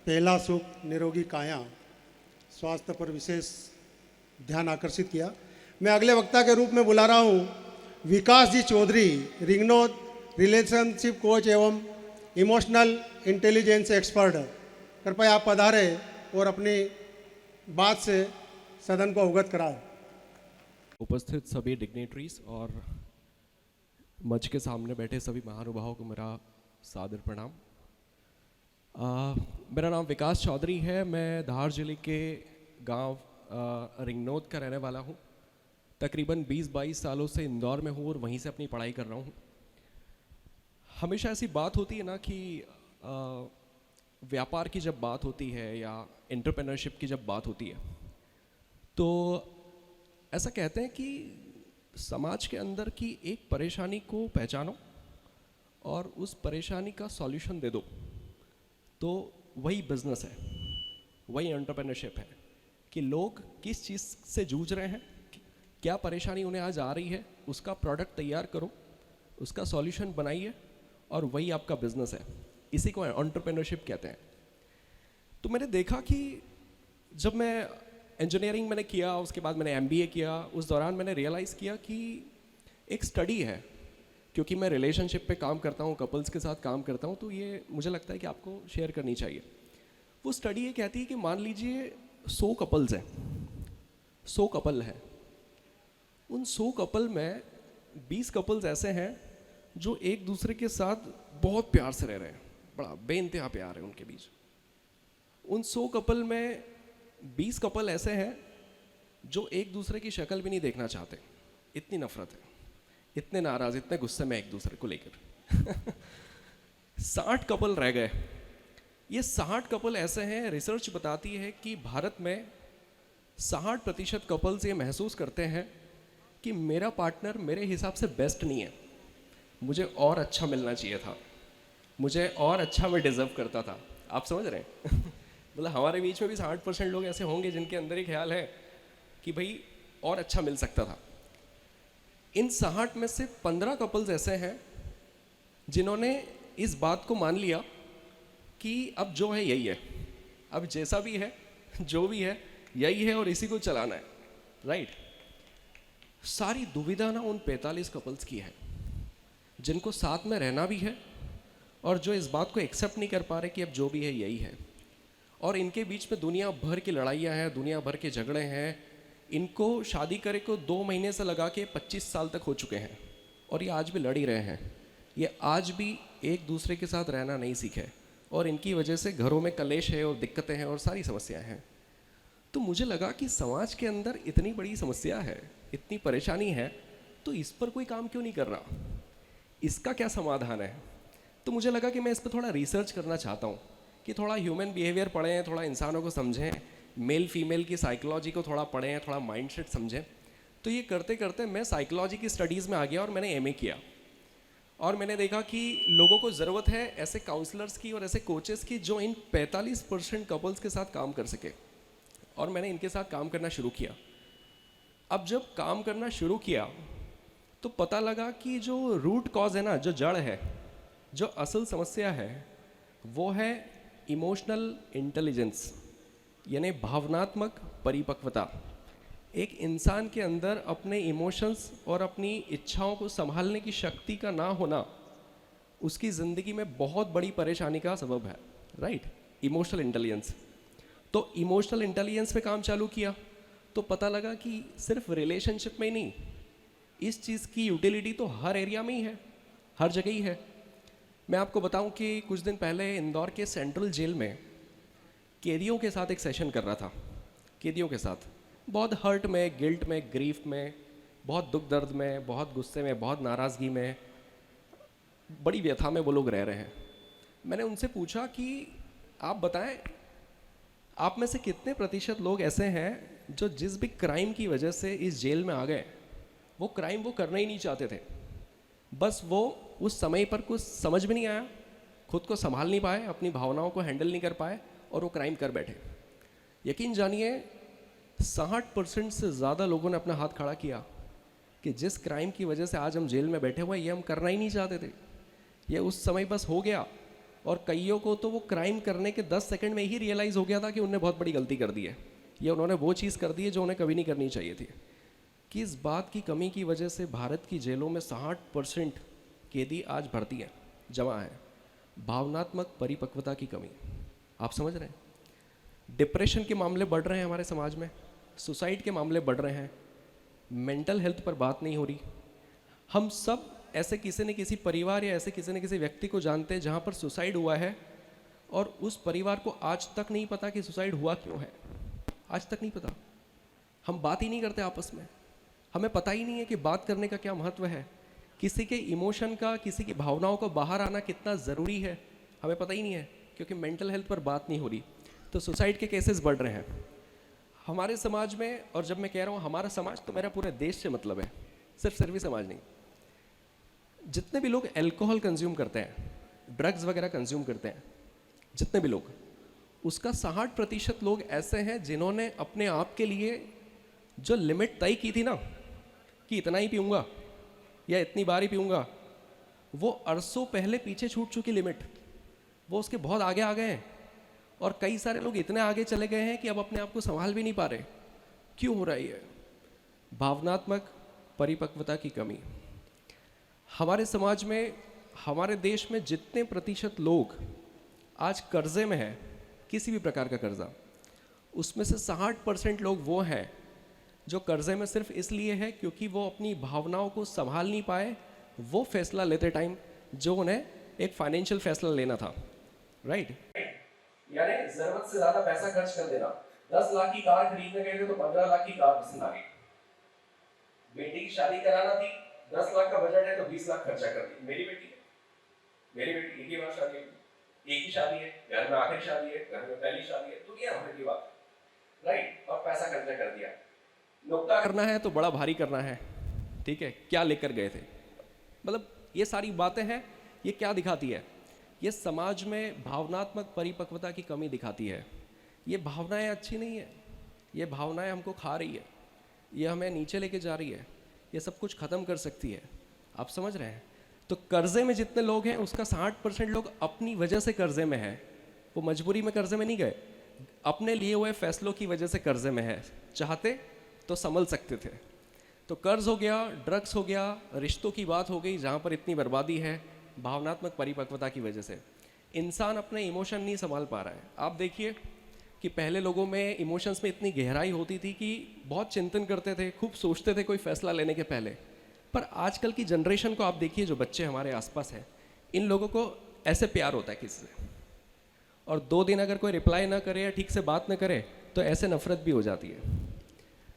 पहला सुख निरोगी काया स्वास्थ्य पर विशेष ध्यान आकर्षित किया। मैं अगले वक्ता के रूप में बुला रहा हूँ विकास जी चौधरी, रिंगनोद रिलेशनशिप कोच एवं इमोशनल इंटेलिजेंस एक्सपर्ट। कृपया आप पधारे और अपनी बात से सदन को अवगत कराएं। उपस्थित सभी डिग्नेटरीज और मंच के सामने बैठे सभी महानुभावों को मेरा सादर प्रणाम। मेरा नाम विकास चौधरी है। मैं धार जिले के गांव रिंगनोद का रहने वाला हूं। तकरीबन 20-22 सालों से इंदौर में हूं और वहीं से अपनी पढ़ाई कर रहा हूं। हमेशा ऐसी बात होती है ना कि व्यापार की जब बात होती है या एंटरप्रेन्योरशिप की जब बात होती है तो ऐसा कहते हैं कि समाज के अंदर की एक परेशानी को पहचानो और उस परेशानी का सॉल्यूशन दे दो, तो वही बिजनेस है, वही एंटरप्रेन्योरशिप है। कि लोग किस चीज़ से जूझ रहे हैं, क्या परेशानी उन्हें आज आ रही है, उसका प्रोडक्ट तैयार करो, उसका सॉल्यूशन बनाइए और वही आपका बिजनेस है। इसी को एंटरप्रेन्योरशिप कहते हैं। तो मैंने देखा कि जब मैं इंजीनियरिंग मैंने किया, उसके बाद मैंने MBA किया, उस दौरान मैंने रियलाइज़ किया कि एक स्टडी है, क्योंकि मैं रिलेशनशिप पे काम करता हूँ, कपल्स के साथ काम करता हूँ, तो ये मुझे लगता है कि आपको शेयर करनी चाहिए। वो स्टडी ये कहती है कि मान लीजिए 100 कपल्स हैं, 100 कपल हैं। उन 100 कपल में 20 कपल्स ऐसे हैं जो एक दूसरे के साथ बहुत प्यार से रह रहे हैं, बड़ा बेइंतहा प्यार है उनके बीच। उन 100 कपल में 20 कपल ऐसे हैं जो एक दूसरे की शक्ल भी नहीं देखना चाहते, इतनी नफरत है, इतने नाराज, इतने गुस्से में एक दूसरे को लेकर 60 कपल रह गए। ये 60 कपल ऐसे हैं, रिसर्च बताती है कि भारत में 60% कपल्स ये महसूस करते हैं कि मेरा पार्टनर मेरे हिसाब से बेस्ट नहीं है, मुझे और अच्छा मिलना चाहिए था, मुझे और अच्छा मैं डिजर्व करता था। आप समझ रहे हैं? मतलब हमारे बीच में भी 60% लोग ऐसे होंगे जिनके अंदर ही ख्याल है कि भाई और अच्छा मिल सकता था। इन 60 में से 15 कपल्स ऐसे हैं जिन्होंने इस बात को मान लिया कि अब जो है यही है, अब जैसा भी है, जो भी है यही है और इसी को चलाना है, राइट। सारी दुविधा ना उन 45 कपल्स की है जिनको साथ में रहना भी है और जो इस बात को एक्सेप्ट नहीं कर पा रहे कि अब जो भी है यही है। और इनके बीच में दुनिया भर की लड़ाइयाँ हैं, दुनिया भर के झगड़े हैं। इनको शादी करे को 2 महीने से लगा के 25 साल तक हो चुके हैं और ये आज भी लड़ ही रहे हैं। ये आज भी एक दूसरे के साथ रहना नहीं सीखे और इनकी वजह से घरों में कलेश है और दिक्कतें हैं और सारी समस्याएं हैं। तो मुझे लगा कि समाज के अंदर इतनी बड़ी समस्या है, इतनी परेशानी है, तो इस पर कोई काम क्यों नहीं कर रहा, इसका क्या समाधान है। तो मुझे लगा कि मैं इस पर थोड़ा रिसर्च करना चाहता हूँ कि थोड़ा ह्यूमन बिहेवियर पढ़ें, थोड़ा इंसानों को समझें, मेल फीमेल की साइकोलॉजी को थोड़ा पढ़ें, थोड़ा माइंडसेट समझें। तो ये करते करते मैं साइकोलॉजी की स्टडीज़ में आ गया और मैंने MA किया। और मैंने देखा कि लोगों को ज़रूरत है ऐसे काउंसलर्स की और ऐसे कोचेस की जो इन 45% कपल्स के साथ काम कर सके। और मैंने इनके साथ काम करना शुरू किया। अब जब काम करना शुरू किया तो पता लगा कि जो रूट कॉज है ना, जो जड़ है, जो असल समस्या है, वो है इमोशनल इंटेलिजेंस, यानी भावनात्मक परिपक्वता। एक इंसान के अंदर अपने इमोशंस और अपनी इच्छाओं को संभालने की शक्ति का ना होना उसकी ज़िंदगी में बहुत बड़ी परेशानी का सबब है, राइट। Emotional intelligence. तो इमोशनल इंटेलिजेंस पे काम चालू किया तो पता लगा कि सिर्फ रिलेशनशिप में ही नहीं, इस चीज़ की यूटिलिटी तो हर एरिया में ही है, हर जगह ही है। मैं आपको बताऊं कि कुछ दिन पहले इंदौर के सेंट्रल जेल में कैदियों के साथ एक सेशन कर रहा था। कैदियों के साथ बहुत हर्ट में, गिल्ट में, ग्रीफ में, बहुत दुख दर्द में, बहुत गुस्से में, बहुत नाराज़गी में, बड़ी व्यथा में वो लोग रह रहे हैं। मैंने उनसे पूछा कि आप बताएं, आप में से कितने प्रतिशत लोग ऐसे हैं जो जिस भी क्राइम की वजह से इस जेल में आ गए, वो क्राइम वो करना ही नहीं चाहते थे, बस वो उस समय पर कुछ समझ में नहीं आया, खुद को संभाल नहीं पाए, अपनी भावनाओं को हैंडल नहीं कर पाए और वो क्राइम कर बैठे। यकीन जानिए 60% से ज़्यादा लोगों ने अपना हाथ खड़ा किया कि जिस क्राइम की वजह से आज हम जेल में बैठे हुए, ये हम करना ही नहीं चाहते थे, ये उस समय बस हो गया और कईयों को तो वो क्राइम करने के 10 सेकंड में ही रियलाइज़ हो गया था कि उन्होंने बहुत बड़ी गलती कर दी है, या उन्होंने वो चीज़ कर दी है जो उन्हें कभी नहीं करनी चाहिए थी। कि इस बात की कमी की वजह से भारत की जेलों में 60% कैदी आज भर्ती हैं, जमा है। भावनात्मक परिपक्वता की कमी, आप समझ रहे हैं? डिप्रेशन के मामले बढ़ रहे हैं हमारे समाज में, सुसाइड के मामले बढ़ रहे हैं, मेंटल हेल्थ पर बात नहीं हो रही। हम सब ऐसे किसी न किसी परिवार या ऐसे किसी न किसी व्यक्ति को जानते हैं जहाँ पर सुसाइड हुआ है और उस परिवार को आज तक नहीं पता कि सुसाइड हुआ क्यों है, आज तक नहीं पता। हम बात ही नहीं करते आपस में, हमें पता ही नहीं है कि बात करने का क्या महत्व है, किसी के इमोशन का, किसी की भावनाओं को बाहर आना कितना ज़रूरी है, हमें पता ही नहीं है, क्योंकि मेंटल हेल्थ पर बात नहीं हो रही। तो सुसाइड के केसेस बढ़ रहे हैं हमारे समाज में। और जब मैं कह रहा हूँ हमारा समाज, तो मेरा पूरे देश से मतलब है, सिर्फ सर्वी समाज नहीं। जितने भी लोग अल्कोहल कंज्यूम करते हैं, ड्रग्स वगैरह कंज्यूम करते हैं, जितने भी लोग, उसका 60% लोग ऐसे हैं जिन्होंने अपने आप के लिए जो लिमिट तय की थी ना, कि इतना ही पीऊँगा या इतनी बार ही पीऊँगा, वो अरसों पहले पीछे छूट चुकी लिमिट, वो उसके बहुत आगे आ गए हैं। और कई सारे लोग इतने आगे चले गए हैं कि अब अपने आप को संभाल भी नहीं पा रहे। क्यों हो रहा है ये? भावनात्मक परिपक्वता की कमी। हमारे समाज में, हमारे देश में जितने प्रतिशत लोग आज कर्जे में हैं, किसी भी प्रकार का कर्जा, उसमें से 60% लोग वो हैं जो कर्जे में सिर्फ इसलिए है क्योंकि वो अपनी भावनाओं को संभाल नहीं पाए वो फैसला लेते टाइम जो उन्हें एक फाइनेंशियल फैसला लेना था। राइट? यानी जरूरत से ज्यादा पैसा खर्च कर देना। 10 लाख की कार खरीदने गए थे तो 15 लाख की कार पसंद आ गई। बेटी की शादी कराना थी, 10 लाख का बजट है तो 20 लाख खर्चा कर दी। मेरी बेटी एक ही बार शादी है, एक ही शादी है, घर में आखिरी शादी है, घर में पहली शादी है, दुनिया भर की बात, राइट? और पैसा खर्चा कर दिया। नुक्ता करना है तो बड़ा भारी करना है, ठीक है? क्या लेकर गए थे, मतलब ये सारी बातें हैं। ये क्या दिखाती है? ये समाज में भावनात्मक परिपक्वता की कमी दिखाती है। ये भावनाएं अच्छी नहीं है, ये भावनाएं हमको खा रही है, ये हमें नीचे लेके जा रही है, ये सब कुछ ख़त्म कर सकती है। आप समझ रहे हैं? तो कर्जे में जितने लोग हैं उसका 60% लोग अपनी वजह से कर्जे में है। वो मजबूरी में कर्जे में नहीं गए, अपने लिए हुए फैसलों की वजह से कर्जे में है। चाहते तो संभल सकते थे। तो कर्ज हो गया, ड्रग्स हो गया, रिश्तों की बात हो गई जहाँ पर इतनी बर्बादी है भावनात्मक परिपक्वता की वजह से। इंसान अपने इमोशन नहीं संभाल पा रहा है। आप देखिए कि पहले लोगों में इमोशंस में इतनी गहराई होती थी कि बहुत चिंतन करते थे, खूब सोचते थे कोई फैसला लेने के पहले। पर आजकल की जनरेशन को आप देखिए, जो बच्चे हमारे आसपास हैं, इन लोगों को ऐसे प्यार होता है किसी से, और 2 दिन अगर कोई रिप्लाई ना करे या ठीक से बात ना करे तो ऐसे नफरत भी हो जाती है।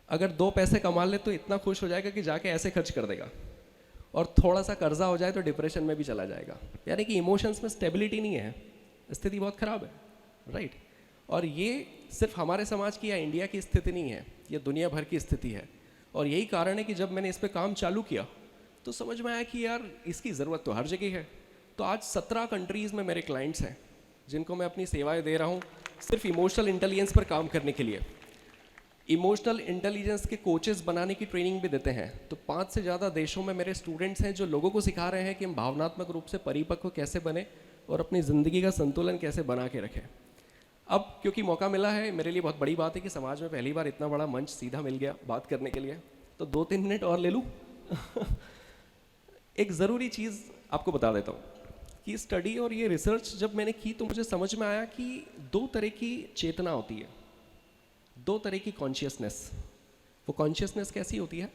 अगर 2 पैसे कमा ले तो इतना खुश हो जाएगा कि जाके ऐसे खर्च कर देगा, और थोड़ा सा कर्जा हो जाए तो डिप्रेशन में भी चला जाएगा। यानी कि इमोशंस में स्टेबिलिटी नहीं है, स्थिति बहुत ख़राब है, राइट? और ये सिर्फ हमारे समाज की या इंडिया की स्थिति नहीं है, ये दुनिया भर की स्थिति है। और यही कारण है कि जब मैंने इस पे काम चालू किया तो समझ में आया कि यार इसकी ज़रूरत तो हर जगह है। तो आज 17 कंट्रीज़ में मेरे क्लाइंट्स हैं जिनको मैं अपनी सेवाएं दे रहा हूँ सिर्फ इमोशनल इंटेलिजेंस पर काम करने के लिए। इमोशनल इंटेलिजेंस के कोचेस बनाने की ट्रेनिंग भी देते हैं। तो 5 से ज़्यादा देशों में मेरे स्टूडेंट्स हैं जो लोगों को सिखा रहे हैं कि हम भावनात्मक रूप से परिपक्व कैसे बने और अपनी ज़िंदगी का संतुलन कैसे बना के रखें। अब क्योंकि मौका मिला है, मेरे लिए बहुत बड़ी बात है कि समाज में पहली बार इतना बड़ा मंच सीधा मिल गया बात करने के लिए, तो 2-3 मिनट और ले लूँ। एक ज़रूरी चीज़ आपको बता देता हूँ कि स्टडी और ये रिसर्च जब मैंने की तो मुझे समझ में आया कि 2 तरह की चेतना होती है, 2 तरह की कॉन्शियसनेस। वो कॉन्शियसनेस कैसी होती है?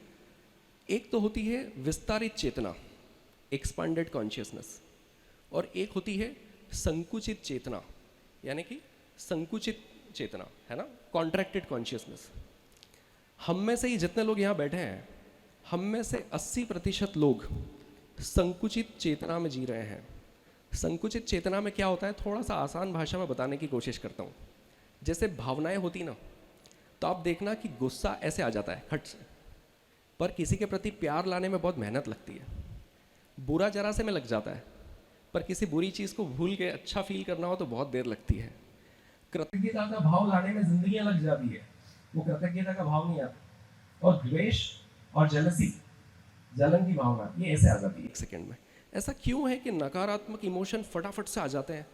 एक तो होती है विस्तारित चेतना, एक्सपांडेड कॉन्शियसनेस, और एक होती है संकुचित चेतना, यानी कि संकुचित चेतना, है ना, कॉन्ट्रैक्टेड कॉन्शियसनेस। हम में से ही जितने लोग यहाँ बैठे हैं, हम में से 80% लोग संकुचित चेतना में जी रहे हैं। संकुचित चेतना में क्या होता है, थोड़ा सा आसान भाषा में बताने की कोशिश करता हूँ। जैसे भावनाएं होती ना, तो आप देखना कि गुस्सा ऐसे आ जाता है खट से, पर किसी के प्रति प्यार लाने में बहुत मेहनत लगती है। बुरा जरा से में लग जाता है, पर किसी बुरी चीज़ को भूल के अच्छा फील करना हो तो बहुत देर लगती है। कृतज्ञता का भाव लाने में जिंदगियां लग जाती है, वो कृतज्ञता का भाव नहीं आता। और द्वेष और जेलसी, जलन की भावना, ये ऐसे आ जाती है 1 सेकंड में। ऐसा क्यों है कि नकारात्मक इमोशन फटाफट से आ जाते हैं?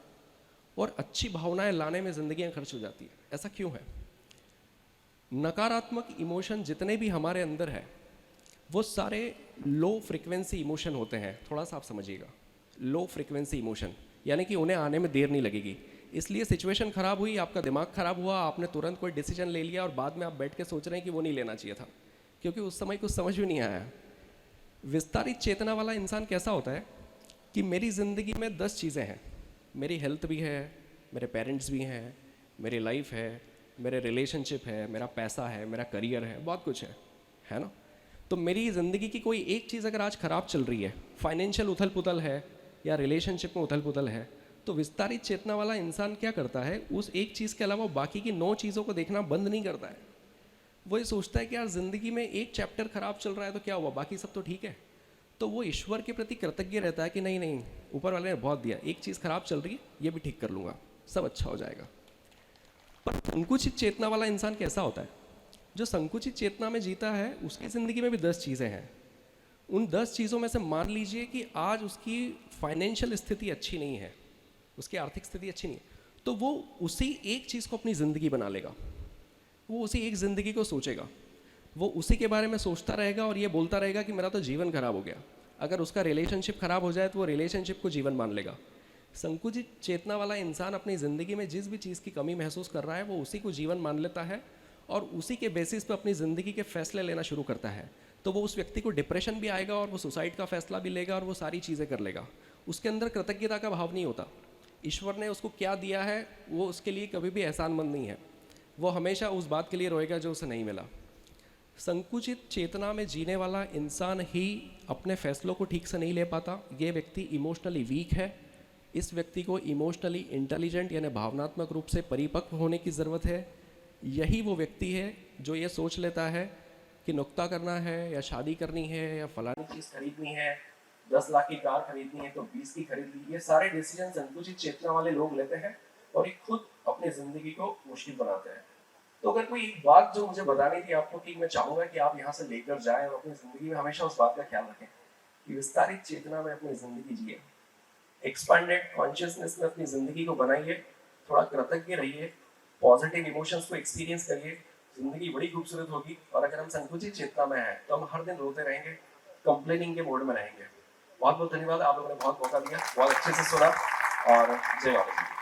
और अच्छी भावनाएं लाने में ज़िंदगियां खर्च हो जाती है। ऐसा क्यों है? नकारात्मक इमोशन जितने भी हमारे अंदर है वो सारे लो फ्रिक्वेंसी इमोशन होते हैं। थोड़ा सा आप समझिएगा, लो फ्रिक्वेंसी इमोशन यानी कि उन्हें आने में देर नहीं लगेगी। इसलिए सिचुएशन खराब हुई, आपका दिमाग खराब हुआ, आपने तुरंत कोई डिसीजन ले लिया और बाद में आप बैठ के सोच रहे हैं कि वो नहीं लेना चाहिए था, क्योंकि उस समय कुछ समझ भी नहीं आया। विस्तारित चेतना वाला इंसान कैसा होता है कि मेरी ज़िंदगी में 10 चीज़ें हैं, मेरी हेल्थ भी है, मेरे पेरेंट्स भी हैं, मेरी लाइफ है, मेरे रिलेशनशिप है, मेरा पैसा है, मेरा करियर है, बहुत कुछ है ना। तो मेरी ज़िंदगी की कोई एक चीज़ अगर आज ख़राब चल रही है, फाइनेंशियल उथल पुथल है या रिलेशनशिप में उथल पुथल है, तो विस्तारित चेतना वाला इंसान क्या करता है, उस एक चीज़ के अलावा बाकी की 9 चीज़ों को देखना बंद नहीं करता है। वो ये सोचता है कि यार ज़िंदगी में एक चैप्टर खराब चल रहा है तो क्या हुआ, बाकी सब तो ठीक है। तो वो ईश्वर के प्रति कृतज्ञ रहता है कि नहीं नहीं, ऊपर वाले ने बहुत दिया, एक चीज़ खराब चल रही है ये भी ठीक कर लूँगा, सब अच्छा हो जाएगा। पर संकुचित चेतना वाला इंसान कैसा होता है? जो संकुचित चेतना में जीता है उसकी ज़िंदगी में भी 10 चीज़ें हैं। उन 10 चीज़ों में से मान लीजिए कि आज उसकी फाइनेंशियल स्थिति अच्छी नहीं है, उसकी आर्थिक स्थिति अच्छी नहीं है, तो वो उसी एक चीज़ को अपनी ज़िंदगी बना लेगा। वो उसी एक ज़िंदगी को सोचेगा, वो उसी के बारे में सोचता रहेगा और ये बोलता रहेगा कि मेरा तो जीवन खराब हो गया। अगर उसका रिलेशनशिप खराब हो जाए तो वो रिलेशनशिप को जीवन मान लेगा। संकुचित चेतना वाला इंसान अपनी ज़िंदगी में जिस भी चीज़ की कमी महसूस कर रहा है वो उसी को जीवन मान लेता है और उसी के बेसिस पे अपनी ज़िंदगी के फैसले लेना शुरू करता है। तो वो उस व्यक्ति को डिप्रेशन भी आएगा और वो सुसाइड का फैसला भी लेगा और वो सारी चीज़ें कर लेगा। उसके अंदर कृतज्ञता का भाव नहीं होता। ईश्वर ने उसको क्या दिया है वो उसके लिए कभी भी एहसानमंद नहीं है। वो हमेशा उस बात के लिए रोएगा जो उसे नहीं मिला। संकुचित चेतना में जीने वाला इंसान ही अपने फैसलों को ठीक से नहीं ले पाता। ये व्यक्ति इमोशनली वीक है। इस व्यक्ति को इमोशनली इंटेलिजेंट यानी भावनात्मक रूप से परिपक्व होने की ज़रूरत है। यही वो व्यक्ति है जो ये सोच लेता है कि नुक्ता करना है या शादी करनी है या फलानी चीज़ खरीदनी है, 10 लाख की कार खरीदनी है तो 20 की खरीद ली। ये सारे डिसीजन संकुचित चेतना वाले लोग लेते हैं और ये खुद अपनी ज़िंदगी को मुश्किल बनाते हैं। तो अगर कोई एक बात जो मुझे बतानी थी आपको कि मैं चाहूँगा कि आप यहाँ से लेकर जाएं और अपनी ज़िंदगी में हमेशा उस बात का ख्याल रखें कि विस्तारित चेतना में अपनी ज़िंदगी जिए, एक्सपांडेड कॉन्शियसनेस में अपनी ज़िंदगी को बनाइए, थोड़ा कृतज्ञ रहिए, पॉजिटिव इमोशंस को एक्सपीरियंस करिए, ज़िंदगी बड़ी खूबसूरत होगी। और अगर हम संकुचित चेतना में हैं तो हम हर दिन रोते रहेंगे, कंप्लेनिंग के मोड में रहेंगे। बहुत बहुत धन्यवाद, आप लोगों ने बहुत मौका दिया, बहुत अच्छे से सुना और जय माता दी।